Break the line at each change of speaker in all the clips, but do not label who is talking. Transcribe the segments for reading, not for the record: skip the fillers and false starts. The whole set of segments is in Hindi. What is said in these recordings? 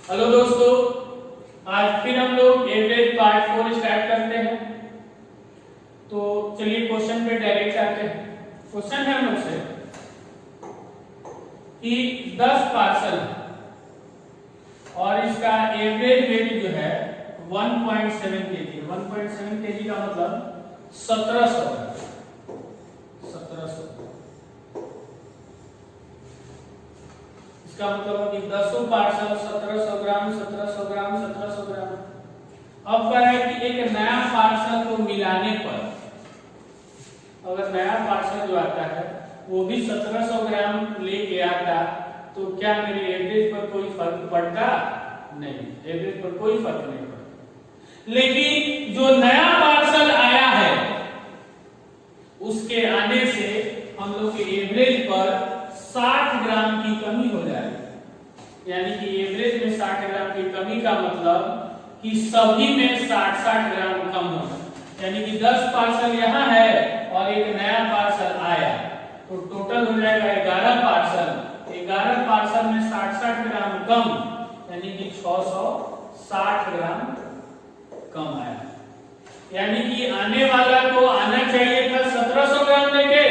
हेलो दोस्तों, आज फिर हम लोग एवरेज पार्ट 4 स्टार्ट करते हैं। तो चलिए क्वेश्चन पे डायरेक्ट आते हैं। क्वेश्चन है मुझसे कि 10 पार्सल और इसका एवरेज वेट जो है 1.7 kg। 1.7 kg का मतलब 1700। इसका मतलब है कि 10 पार्सल 1700 ग्राम 1700 ग्राम 1700 ग्राम। अब कह रहा है कि एक नया पार्सल को मिलाने पर अगर नया पार्सल जो आता है वो भी 1700 ग्राम लेके आता तो क्या मेरे एवरेज पर कोई फर्क पड़ता? नहीं, एवरेज पर कोई फर्क नहीं पड़ता। लेकिन जो नया पार्सल आया है उसके आने से हम लोग के एवरेज पर 60 ग्राम की कमी हो जाएगी। यानी कि एवरेज में 60 ग्राम की कमी का मतलब कि सभी में 60-60 ग्राम कम होगा। यानी कि 10 पार्सल यहाँ है और एक नया पार्सल आया तो टोटल हो जाएगा 11 पार्सल। 11 पार्सल में 60-60 ग्राम कम, यानी कि 660 ग्राम कम आया। यानी कि आने वाला को आना चाहिए था 1700 ग्राम लेके,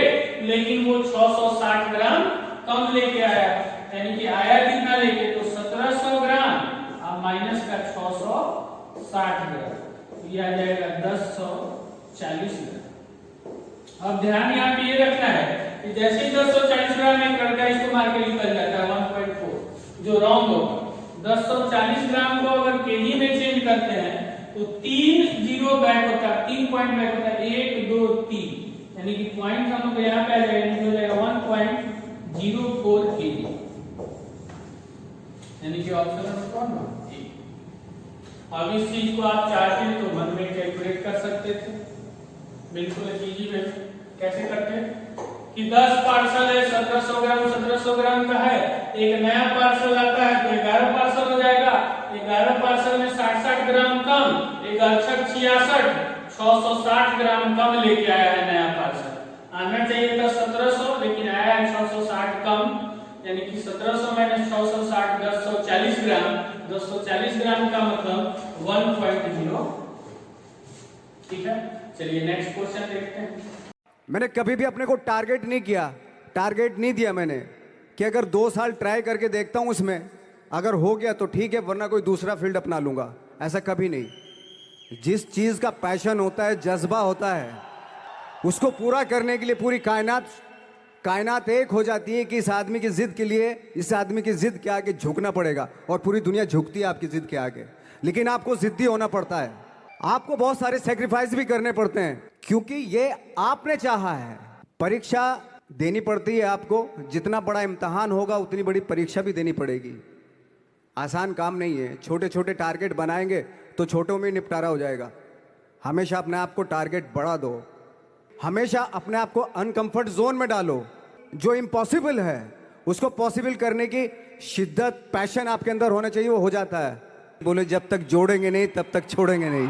लेकिन वो 660 ग्राम कम लेके आया। यानी कि आया कितना लेके? तो 1700 ग्राम और माइनस का 660 ग्राम, तो ये आ जाएगा 1040 ग्राम। अब ध्यान यहाँ पे ये रखना है कि जैसे ही 1040 ग्राम एक लड़का इसको मार के निकल जाता है 1.4 जो रॉन्ग होगा। 1040 ग्राम को अगर केजी में चेंज करते हैं तो 3 जीरो बैक होता है, 3 पॉइंट बैक होता है, 1 2 3, यानी कि पॉइंट हम लोग यहाँ पे आ जाएगा, हो जाएगा 1.04 kg। यानी कि ऑप्शन नंबर कौन है? अब इस चीज को आप चाहते तो मन में कैलकुलेट कर सकते थे, बिल्कुल इजी वे। कैसे करते कि 10 पार्सल है 1700 ग्राम का है, एक नया पार्सल आता है तो 11 पार्सल हो जाएगा। 11 पार्सल में 60-60 ग्राम कम, 66 660 ग्राम कम लेके आया है नया पार्सल। आना चाहिए था 1700 लेकिन आया है 660 कम, यानी कि 1700 माइनस 660 1040 ग्राम। 1040 ग्राम का मतलब 1.0। ठीक है, चलिए नेक्स्ट क्वेश्चन देखते हैं।
मैंने कभी भी अपने को टारगेट नहीं किया, टारगेट नहीं दिया मैंने कि अगर 2 साल ट्राई करके देखता हूं उसमें अगर हो गया तो ठीक है, वरना कोई दूसरा फील्ड अपना लूंगा। ऐसा कभी नहीं। जिस चीज का पैशन होता है, जज्बा होता है, उसको पूरा करने के लिए पूरी कायनात एक हो जाती है कि इस आदमी की जिद के लिए, इस आदमी की जिद के आगे झुकना पड़ेगा। और पूरी दुनिया झुकती है आपकी जिद के आगे, लेकिन आपको जिद्दी होना पड़ता है। आपको बहुत सारे सेक्रीफाइस भी करने पड़ते हैं क्योंकि ये आपने चाहा है। परीक्षा देनी पड़ती है आपको, जितना बड़ा इम्तिहान होगा उतनी बड़ी परीक्षा भी देनी पड़ेगी। आसान काम नहीं है। छोटे छोटे टारगेट बनाएंगे तो छोटों में निपटारा हो जाएगा। हमेशा अपने आप को टारगेट बढ़ा दो, हमेशा अपने आप को अनकंफर्ट जोन में डालो। जो इम्पॉसिबल है उसको पॉसिबल करने की शिद्दत, पैशन आपके अंदर होना चाहिए, वो हो जाता है। बोले जब तक जोड़ेंगे नहीं तब तक छोड़ेंगे नहीं।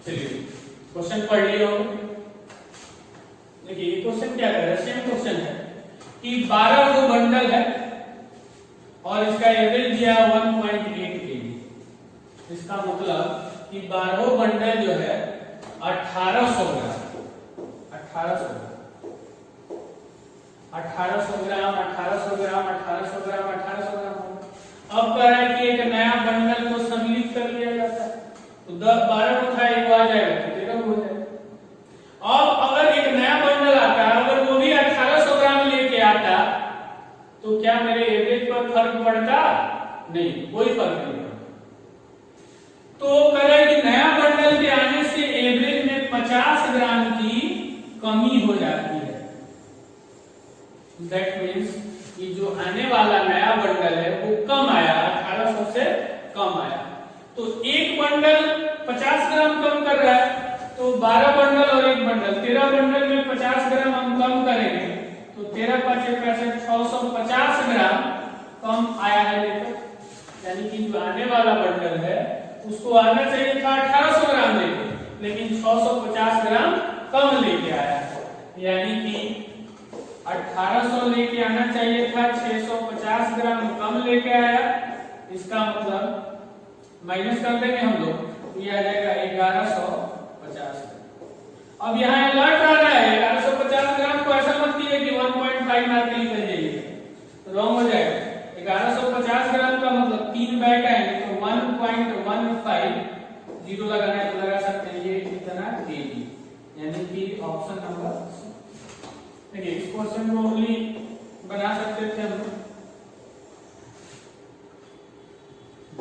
चलिए क्वेश्चन पढ़ लिया हो। देखिए ये क्वेश्चन क्या है, सेम क्वेश्चन है कि 12 को बंडल है और इसका एवरेज दिया 1.8 kg। इसका मतलब कि 12 बंडल जो है 1800 ग्राम 1800 ग्राम 1800 ग्राम 1800 ग्राम 1800 ग्राम। अब कह रहा है कि एक नया बंडल को सम्मिलित कर लिया जाता है तो 12 को था एक आ जाएगा तो 13 हो जाएगा। अब अगर एक नया बंडल आता है, अगर वो भी 1800 ग्राम लेके आता तो क्या मेरे एवरेज पर फर्क पड़ता? नहीं, कोई फर्क नहीं पड़ता। तो कह रहा है कि नया बंडल के आने से एवरेज में 50 ग्राम की कमी हो जाती है। दैट मीन्स कि जो आने वाला नया बंडल है वो कम आया, 1800 से कम आया। तो एक बंडल 50 ग्राम कम कर रहा है तो 12 बंडल और एक बंडल 13 बंडल में 50 ग्राम हम कम करेंगे तो 13 5 650 ग्राम कम आया है लेकर। यानी कि जो आने वाला बंडल है उसको आना चाहिए था 1800 ग्राम लेकर, लेकिन 650 ग्राम कम लेके आया, यानी कि 1800 लेके आना चाहिए था, 650 ग्राम कम लेके आया। इसका मतलब माइनस कर देंगे हम लोग, तो ये आ जाएगा 1150। अब यहाँ अलर्ट आ रहा है 1150 ग्राम को ऐसा मत कीजिए कि 1.5 मार्क के लिए कर जाइए, रॉन्ग हो जाएगा। 1150 ग्राम का मतलब 3 बैग आएंगे तो 1.15, जीरो लगाना है तो लगा सकते हैं, ये कितना केजी, यानी कि ऑप्शन नंबर। देखिए इस क्वेश्चन को ओनली बना सकते थे हम,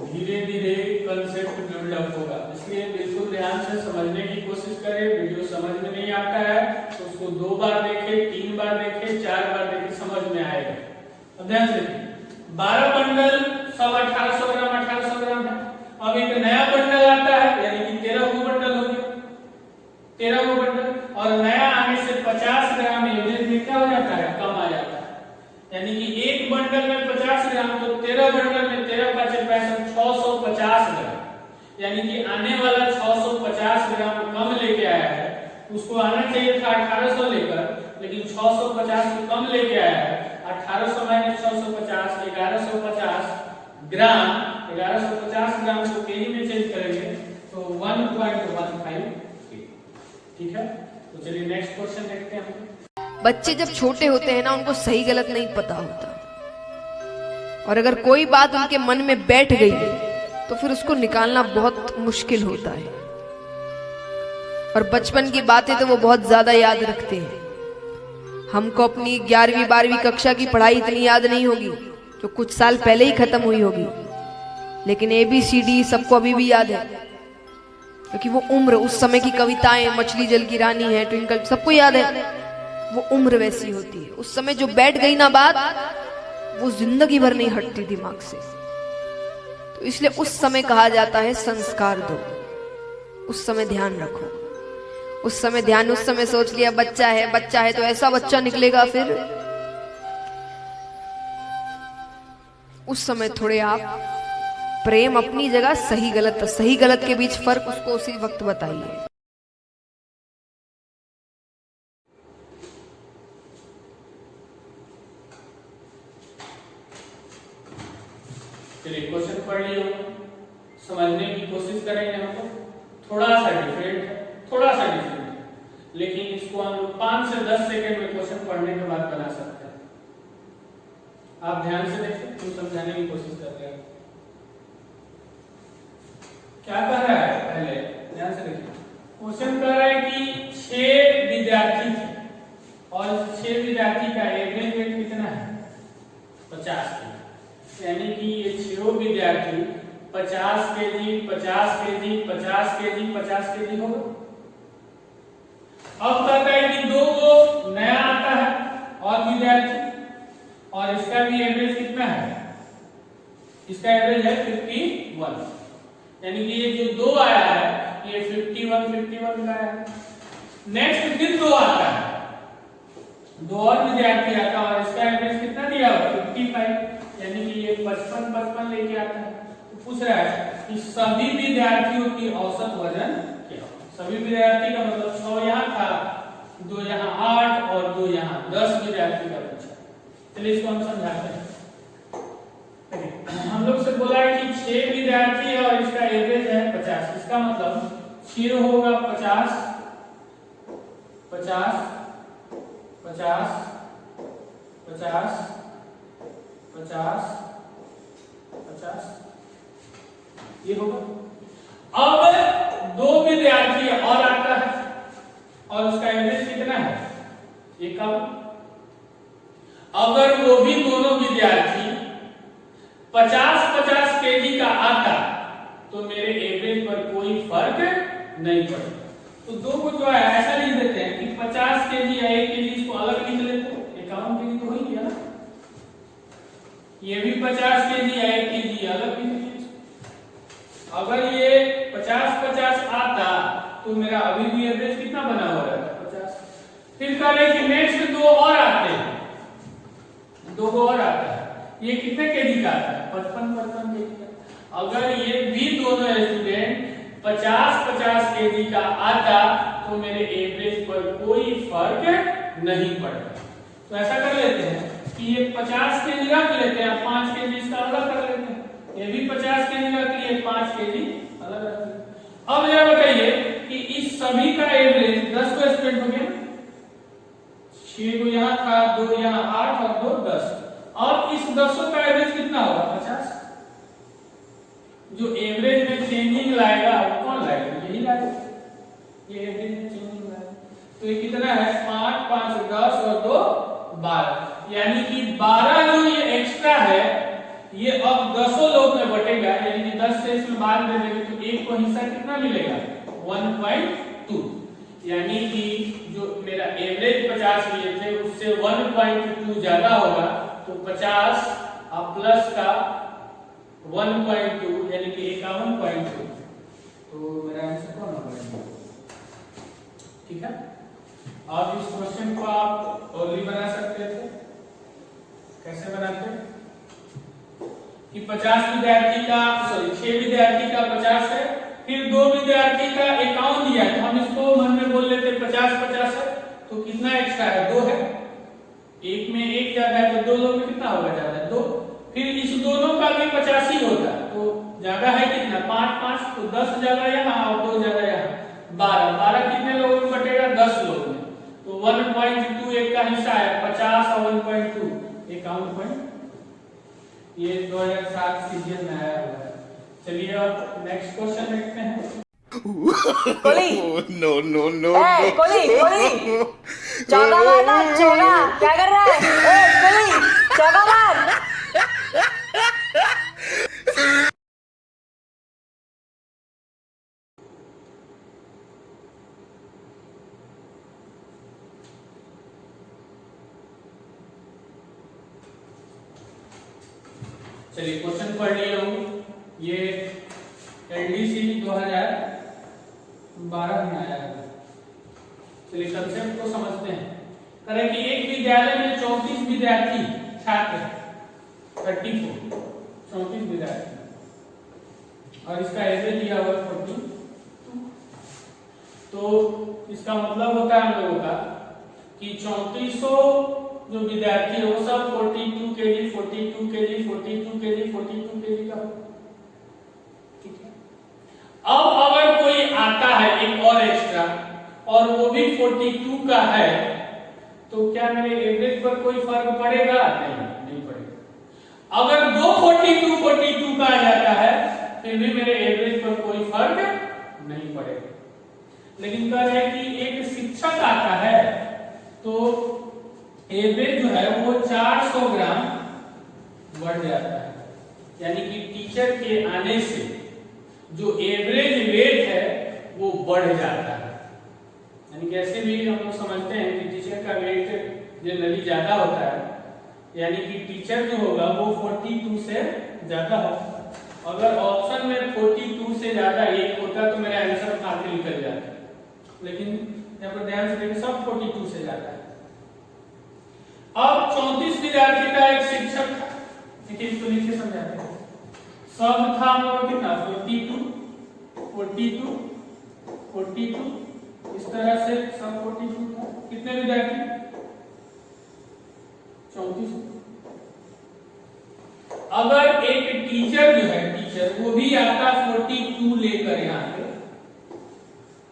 धीरे धीरे कंसेप्ट बिल्डअप होगा, इसलिए बिल्कुल ध्यान से समझने की कोशिश करें। वीडियो समझ में नहीं आता है तो उसको 2 बार देखें, 3 बार देखें, 4 बार देखें, समझ में आएगा। अब ध्यान से 12 बंडल सब 1800 ग्राम 1800 ग्राम है। अब एक नया बंडल आता है, यानी कि 13 वो बंडल हो गया, 13 वो बंडल, और नया आने से 50 ग्राम एवरेज में क्या हो जाता है, कम आ जाता है। यानी कि एक बंडल में 50 ग्राम, तो 13 बंडल में 13 5 65 650 ग्राम, यानी कि आने वाला 650 ग्राम कम लेके आया है। उसको आना चाहिए था 1800 लेकर, लेकिन 650 को कम लेके आया है। 1800 माइनस 650 1150 ग्राम, 1150 ग्राम को केजी में चेंज करेंगे तो 1.15 केजी। ठीक है, तो चलिए नेक्स्ट क्वेश्चन देखते हैं।
बच्चे जब छोटे होते हैं ना, उनको सही गलत नहीं पता होता, और अगर कोई बात उनके मन में बैठ गई तो फिर उसको निकालना बहुत मुश्किल होता है। और बचपन की बातें तो वो बहुत ज्यादा याद रखते हैं। हमको अपनी 11वीं 12वीं कक्षा की पढ़ाई इतनी याद नहीं होगी, जो कुछ साल पहले ही खत्म हुई होगी, लेकिन ABCD सबको अभी भी याद है, क्योंकि वो उम्र, उस समय की कविताएं, मछली जल की रानी है, ट्विंकल, सबको याद है। वो उम्र वैसी होती है, उस समय जो बैठ गई ना बात, वो जिंदगी भर नहीं हटती दिमाग से। तो इसलिए उस समय कहा जाता है संस्कार दो, उस समय ध्यान रखो, उस समय ध्यान, उस समय सोच लिया बच्चा है तो ऐसा बच्चा निकलेगा, फिर उस समय थोड़े आप प्रेम अपनी जगह, सही गलत के बीच फर्क उसको उसी वक्त बताइए।
चलिए क्वेश्चन पढ़ लियो, समझने की कोशिश करेंगे। हम लोग थोड़ा सा डिफरेंट है, लेकिन इसको हम लोग 5 से 10 सेकंड में क्वेश्चन पढ़ने के बाद बना सकते हैं। आप ध्यान से देखें, तुम समझाने की कोशिश कर रहे हैं। क्या कह रहा है, पहले ध्यान से देखिए। क्वेश्चन कह रहा है कि 6 विद्यार्थी थे और 6 विद्यार्थी का एवरेज वेट कितना है, 50 केजी, यानी कि ये 6 विद्यार्थी 50 केजी 50 केजी 50 केजी 50 केजी होगा। अब कहता है कि 2 को नया आता है और विद्यार्थी, और इसका भी एवरेज कितना है, इसका एवरेज है 51, यानी कि ये जो 2 आया है ये 51 का है। नेक्स्ट फिर 2 आता है, 2 और विद्यार्थी आता है और इसका एवरेज कितना दिया हुआ, 55, यानी कि ये 55 लेके आता है। तो पूछ रहा है कि सभी विद्यार्थियों की औसत वजन क्या हो। सभी विद्यार्थी का मतलब 6 यहाँ था, 2 यहाँ 8 और 2 यहाँ 10 विद्यार्थी का पूछा। चलिए इसको हम समझाते हैं। हम लोग से बोला है कि 6 विद्यार्थी है और इसका एवरेज है 50, इसका मतलब 0 होगा 50 50 50 50 50 50, ये होगा। अब 2 विद्यार्थी और आता है और उसका एवरेज कितना है, 51। अगर वो भी दोनों विद्यार्थी 50-50 केजी का आता तो मेरे एवरेज पर कोई फर्क नहीं पड़ता। तो 2 को जो है ऐसा लिख देते हैं कि 50 केजी या 1 केजी, इसको अलग लिख लेते हैं, 51 केजी तो हो ही गया ना। ये भी 50 केजी या 1 केजी अलग लिख लीजिए। अगर ये 50-50 आता तो मेरा अभी भी एवरेज कितना बना हुआ है, 50। फिर कह रहे कि नेक्स्ट 2 और आते हैं, 2 और आता है, ये कितने केजी का आता है, 55 केजी का। अगर ये भी दोनों स्टूडेंट 50-50 केजी का आता तो मेरे एवरेज पर कोई फर्क नहीं पड़ता। तो ऐसा कर लेते हैं कि ये 50 केजी रख लेते हैं, 5 केजी इसका अलग कर लेते हैं, ये भी 50 केजी रख लिए, 5 केजी अलग रख लिए। अब यह बताइए कि इस सभी का एवरेज 10 को स्प्लिट हो गया, 6 को यहाँ था, 2 यहाँ, 8 और 2 10। अब इस 10 का एवरेज कितना होगा? 50। जो एवरेज में चेंजिंग लाएगा वो कौन लाएगा? यही लाएगा, ये एवरेज में चेंजिंग लाएगा। तो ये कितना है? 5 5 10 और 2 12, यानी कि 12 जो ये एक्स्ट्रा है ये अब 10 लोग में बटेगा, यानी कि 10 से इसमें 12 दे देंगे तो एक को हिस्सा कितना मिलेगा? 1.2, यानी कि जो मेरा एवरेज 50 लिए थे उससे 1.2 ज्यादा होगा, तो 50 और प्लस का 1.2 यानी कि 51.2, तो मेरा आंसर कौन होगा? ठीक है। अब इस क्वेश्चन को आप और भी बना सकते थे। कैसे बनाते? कि 50 विद्यार्थी का 6 विद्यार्थी का 50 है, फिर 2 विद्यार्थी का 51 दिया है, तो हम इसको मन में बोल लेते 50-50 है, तो कितना एक्स्ट्रा है? 2 है, एक में एक ज्यादा है तो 2 लोग में कितना होगा? ज्यादा 2। फिर इस दोनों का भी 50 ही होता, तो ज्यादा है कितना? 5 5, तो 10 ज्यादा यहाँ और 2 ज्यादा यहाँ, 12 12 कितने लोगों में बटेगा? 10 लोग में, तो 1.2 एक का हिस्सा है, 50 और 1.2 51. ये 2007 सीजन में आया हुआ है। चलिए अब नेक्स्ट क्वेश्चन देखते हैं।
Kohli
no no no
Kohli चौका मारना, चौका क्या कर रहा है? कोली चौका मार।
चलिए क्वेश्चन पढ़ लिया हूँ, ये एलडीसी 2012 में आया है। चलिए कंसेप्ट को समझते हैं। करें कि एक विद्यालय में 34 विद्यार्थी छात्र, 34 विद्यार्थी, और इसका एवरेज दिया हुआ 42। तो इसका मतलब होता है हम लोगों का कि 3400 जो विद्यार्थी है वो सब 42 केजी 42 केजी 42 केजी 42 केजी का। ठीक है। अब अगर कोई आता है एक और एक्स्ट्रा और वो भी 42 का है, तो क्या मेरे एवरेज पर कोई फर्क पड़ेगा? नहीं पड़ेगा। अगर दो 42 का आ जाता है फिर भी मेरे एवरेज पर कोई फर्क नहीं पड़ेगा। लेकिन कह रहे हैं कि एक शिक्षक आता है तो एवरेज जो है वो 400 ग्राम बढ़ जाता है, यानी कि टीचर के आने से जो एवरेज वेट है वो बढ़ जाता है। यानी कैसे भी हम लोग समझते हैं कि टीचर का वेट जनरली ज्यादा होता है, यानी कि टीचर जो होगा वो 42 से ज्यादा होगा। अगर ऑप्शन में 42 से ज्यादा एक होता तो मेरा आंसर काफी निकल जाता, लेकिन यहाँ पर ध्यान से देखिए सब 42 से ज्यादा है। अब 34 विद्यार्थी का एक शिक्षक था, देखिए इसको लिख के समझाते हैं। सब था हम लोग कितना? 42 इस तरह से सब 42 था। कितने विद्यार्थी? 34। अगर एक टीचर जो है वो भी आता 42 लेकर यहाँ पे,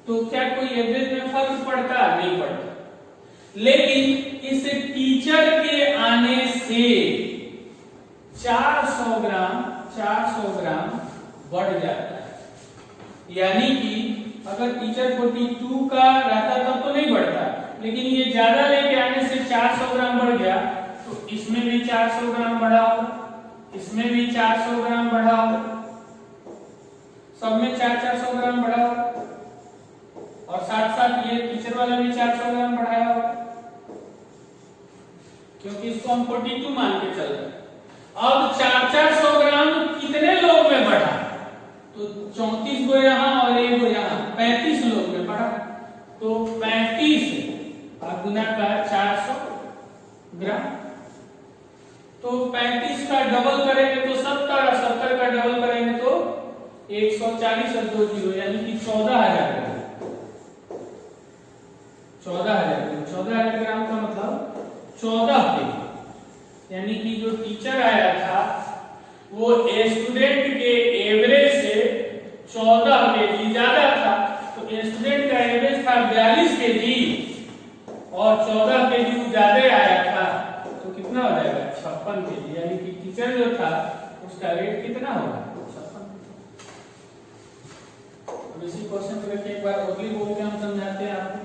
तो क्या कोई एवरेज में फर्क पड़ता? नहीं पड़ता। लेकिन इस टीचर के आने से 400 ग्राम बढ़ जाता है। यानी कि अगर टीचर 42 का रहता तब तो नहीं बढ़ता, लेकिन ये ज्यादा लेके आने से 400 ग्राम बढ़ गया, तो इसमें भी 400 ग्राम बढ़ा होगा, इसमें भी 400 ग्राम बढ़ा होगा, सब में 400 ग्राम बढ़ा होगा, और साथ साथ ये टीचर वाला भी 400 ग्राम बढ़ाया होगा, क्योंकि इसको हम 42 मान के चल रहे हैं। अब 400 ग्राम कितने लोग में बढ़ा? तो 34 को यहाँ और एक को यहाँ 35 लोग में बढ़ा, तो 35 और गुना का 400 ग्राम, तो 35 का डबल करेंगे तो 70 और 70 का डबल करेंगे तो 140 और 2 जीरो यानी कि 14,000 ग्राम। 14,000 ग्राम का मतलब 14 केजी, यानी कि जो टीचर आया था वो स्टूडेंट के एवरेज से 14 केजी ज्यादा था। तो स्टूडेंट का एवरेज था 42 केजी और 14 केजी ज्यादा आया था, तो कितना हो जाएगा 56 केजी, यानी कि टीचर जो था उसका वेट कितना होगा 56। अब इसी क्वेश्चन को लेकर एक बार अगली बोल के हम समझाते हैं आपको।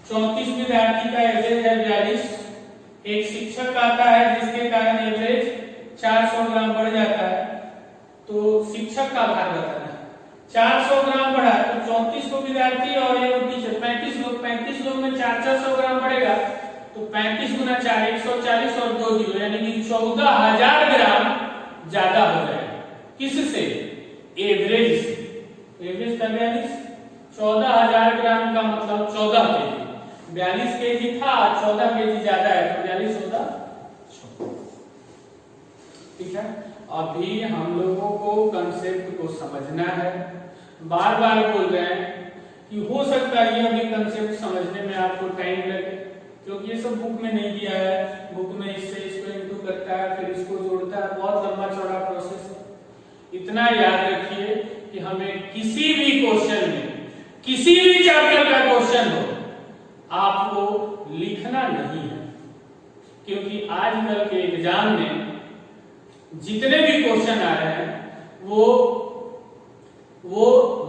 34 विद्यार्थी का एवरेज है 42, एक शिक्षक आता है जिसके कारण एवरेज 400 ग्राम बढ़ जाता है, तो शिक्षक का भाग बताना है। 400 ग्राम बढ़ा तो 34 को विद्यार्थी और एक टीचर 35 लोग में 400 ग्राम बढ़ेगा, तो 35 गुना 4 140 और 2 जीरो यानी कि 14,000 ग्राम ज्यादा हो जाएगा। किससे? एवरेज से। एवरेज का 42, 14,000 ग्राम का मतलब 14 केजी। 42 केजी था, 14 केजी ज्यादा है तो 42 होगा। ठीक है, अभी हम लोगों को कंसेप्ट को समझना है। बार बार बोल रहे हैं कि हो सकता है ये अभी कंसेप्ट समझने में आपको टाइम लगे, क्योंकि ये सब बुक में नहीं दिया है। बुक में इससे इसको इंटू करता है, फिर इसको जोड़ता है, बहुत लंबा चौड़ा प्रोसेस है। इतना याद रखिए कि हमें किसी भी क्वेश्चन में, किसी भी चैप्टर का क्वेश्चन हो, आपको लिखना नहीं है, क्योंकि आजकल के एग्जाम में जितने भी क्वेश्चन आ रहे हैं वो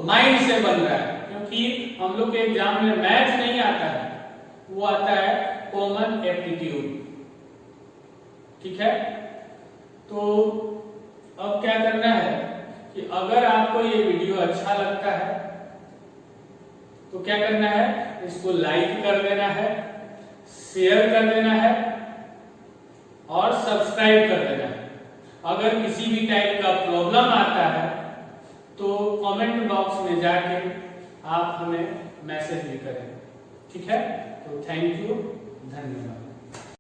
माइंड से बन रहा है, क्योंकि हम लोग के एग्जाम में मैथ नहीं आता है, वो आता है कॉमन एप्टीट्यूड। ठीक है, तो अब क्या करना है कि अगर आपको ये वीडियो अच्छा लगता है तो क्या करना है, इसको लाइक कर देना है, शेयर कर देना है और सब्सक्राइब कर देना है। अगर किसी भी टाइप का प्रॉब्लम आता है तो कमेंट बॉक्स में जाके आप हमें मैसेज भी करें। ठीक है, तो थैंक यू, धन्यवाद।